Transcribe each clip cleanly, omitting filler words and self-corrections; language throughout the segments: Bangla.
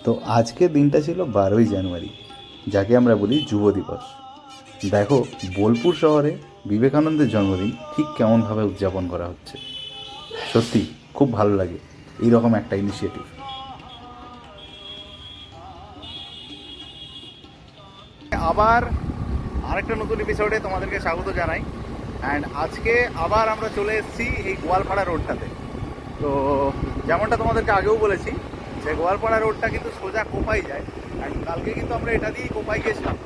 তো আজকে দিনটা ছিল 12ই জানুয়ারি, যাকে আমরা বলি যুব দিবস। দেখো বোলপুর শহরে বিবেকানন্দের জন্মদিন ঠিক কেমনভাবে উদযাপন করা হচ্ছে। সত্যি খুব ভালো লাগে এইরকম একটা ইনিশিয়েটিভ। আবার আরেকটা নতুন এপিসোডে তোমাদেরকে স্বাগত জানাই। অ্যান্ড আজকে আবার আমরা চলে এসেছি এই গোয়ালপাড়া রোডটাতে। তো যেমনটা তোমাদেরকে আগেও বলেছি যে গোয়ালপাড়া রোডটা কিন্তু সোজা কোপাই যায়, অ্যান্ড কালকে কিন্তু আমরা এটা দিয়েই কোপাই গেছিলাম।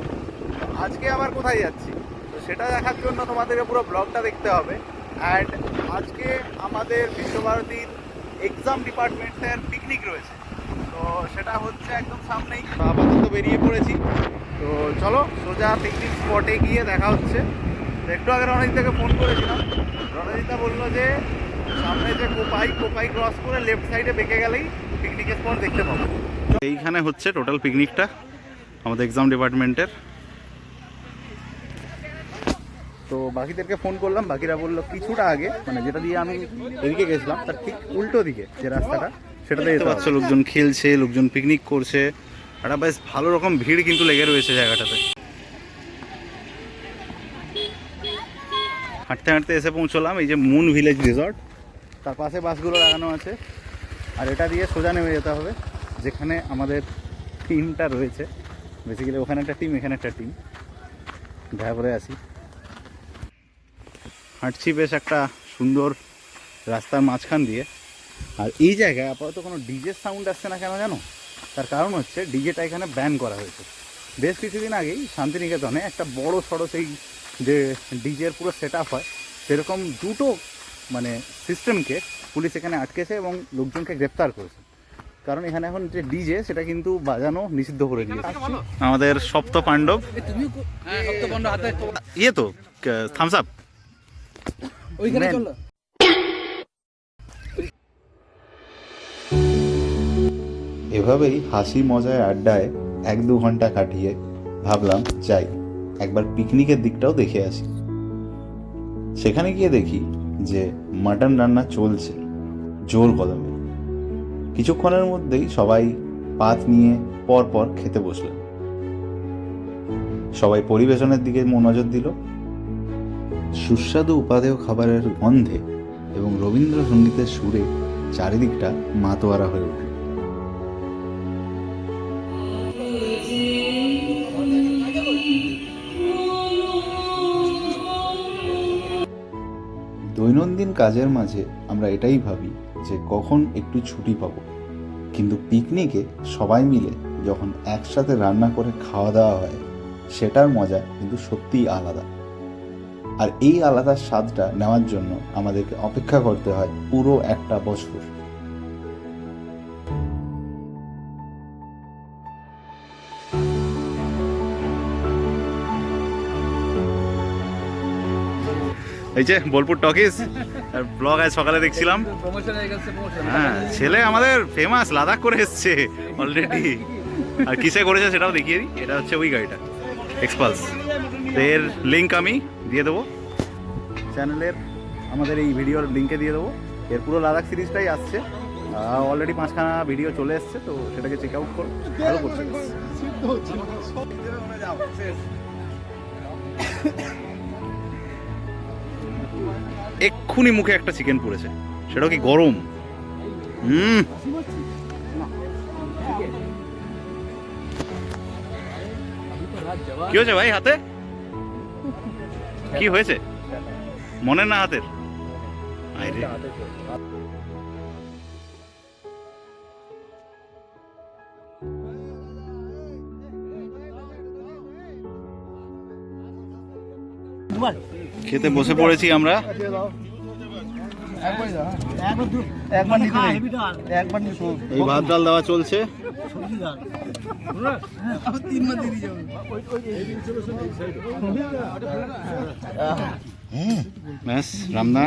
তো আজকে আবার কোথায় যাচ্ছি তো সেটা দেখার জন্য তোমাদেরকে পুরো ব্লগটা দেখতে হবে। অ্যান্ড আজকে আমাদের বিশ্বভারতীর এক্সাম ডিপার্টমেন্টের পিকনিক রয়েছে, তো সেটা হচ্ছে একদম সামনেই। আপাতত বেরিয়ে পড়েছি, তো চলো সোজা পিকনিক স্পটে গিয়ে দেখা হচ্ছে। তো একটু আগে রণজিৎদাকে ফোন করেছিলাম, রণজিৎদা বললো যে সামনে যে কোপাই ক্রস করে লেফট সাইডে বেঁকে গেলেই পিকনিকের স্পট দেখতে পাবো। এইখানে হচ্ছে টোটাল পিকনিকটা আমাদের এক্সাম ডিপার্টমেন্টের। তো বাকিদেরকে ফোন করলাম, বাকিরা বললো কিছুটা আগে, মানে যেটা দিয়ে আমি এদিকে গেছিলাম তার ঠিক উল্টো দিকে যে রাস্তাটা, সেটাতে যেতে পারছো। লোকজন খেলছে, লোকজন পিকনিক করছে, একটা বেশ ভালো রকম ভিড় কিন্তু লেগে রয়েছে জায়গাটাতে। হাঁটতে হাঁটতে এসে পৌঁছলাম এই যে মুন ভিলেজ রিসর্ট, তার পাশে বাসগুলো লাগানো আছে। আর এটা দিয়ে সোজা নেমে যেতে হবে যেখানে আমাদের টিমটা রয়েছে। বেসিক্যালি ওখানে একটা টিম, এখানে একটা টিম। দেখা করে আসি। হাঁটছি বেশ একটা সুন্দর রাস্তার মাঝখান দিয়ে। আর এই জায়গায় আপাতত কোনো ডিজের সাউন্ড আসছে না কেন জানো? তার কারণ হচ্ছে ডিজেটা এখানে ব্যান করা হয়েছে। বেশ কিছুদিন আগেই শান্তিনিকেতনে একটা বড় সড়ো সেই যে ডিজের পুরো সেট আপ হয় সেরকম দুটো মানে সিস্টেমকে পুলিশ এখানে আটকেছে এবং লোকজনকে গ্রেপ্তার করেছে। কারণ এখানে এখন যে ডিজে সেটা কিন্তু বাজানো নিষিদ্ধ করে দিয়েছে। আমাদের সপ্ত পাণ্ডব ইয়ে তো থামস আপ ওইখানে চলো। এভাবেই হাসি মজায় আড্ডায় 1-2 ঘন্টা কাটিয়ে ভাবলাম যাই একবার পিকনিকের দিকটাও দেখে আসি। সেখানে গিয়ে দেখি যে মাটন রান্না চলছে জোর কদমে। কিছুক্ষণের মধ্যেই সবাই পাত নিয়ে পরপর খেতে বসলেন। সবাই পরিবেশনের দিকে মনোযোগ দিল। সুস্বাদু উপাদেয় খাবারের গন্ধে এবং রবীন্দ্রসঙ্গীতের সুরে চারিদিকটা মাতোয়ারা হয়ে উঠল। দৈনন্দিন কাজের মাঝে আমরা এটাই ভাবি যে কখন একটু ছুটি পাবো, কিন্তু পিকনিকে সবাই মিলে যখন একসাথে রান্না করে খাওয়া দাওয়া হয় সেটার মজা কিন্তু সত্যিই আলাদা। আর এই আলাদা স্বাদটা নেওয়ার জন্য আমাদেরকে অপেক্ষা করতে হয় পুরো একটা বছর। এই যে বোলপুর টকিজ ব্লগ আজ সকালে দেখছিলাম। হ্যাঁ, ছেলে আমাদের ফেমাস লাদাখ করে এসছে অলরেডি। আর কিসে করেছে সেটাও দেখিয়ে দিই। এটা হচ্ছে ওই গাড়িটা এক্সপালস। এর লিঙ্ক আমি দিয়ে দেবো চ্যানেলের, আমাদের এই ভিডিওর লিঙ্কে দিয়ে দেবো। এর পুরো লাদাখ সিরিজটাই আসছে, অলরেডি 5খানা ভিডিও চলে এসছে, তো সেটাকে চেক আউট করো। ভালো করছে। এক্ষুনি মুখে একটা চিকেন পড়েছে, সেটাও কি গরম। কি হয়েছে ভাই হাতে? কি হয়েছে মনে না হাতের? খেতে বসে পড়েছি আমরা। এই ভাত ডাল দেওয়া চলছে। ব্যাস রামদা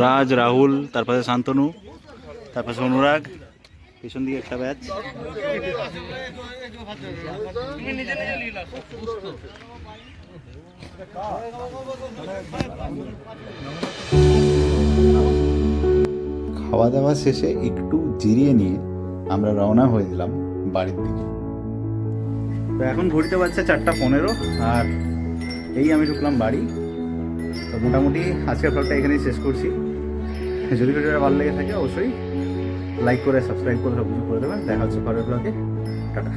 রাজ, রাহুল, তারপরে শান্তনু, তারপরে অনুরাগ, পেছন দিকে একটা ব্যাচ। খাওয়া দাওয়া শেষে একটু জিরিয়ে নিয়ে আমরা রওনা হয়ে দিলাম বাড়ির দিকে। তো এখন ঘড়িতে বাজছে 4:15 আর এই আমি ঢুকলাম বাড়ি। তো মোটামুটি আজকের ব্লগটা এখানেই শেষ করছি। যদি ভিডিওটা ভালো লেগে থাকে অবশ্যই লাইক করে সাবস্ক্রাইব করে সব কিছু করে দেবেন। দেখা হচ্ছে পরের ব্লগে। টাটা।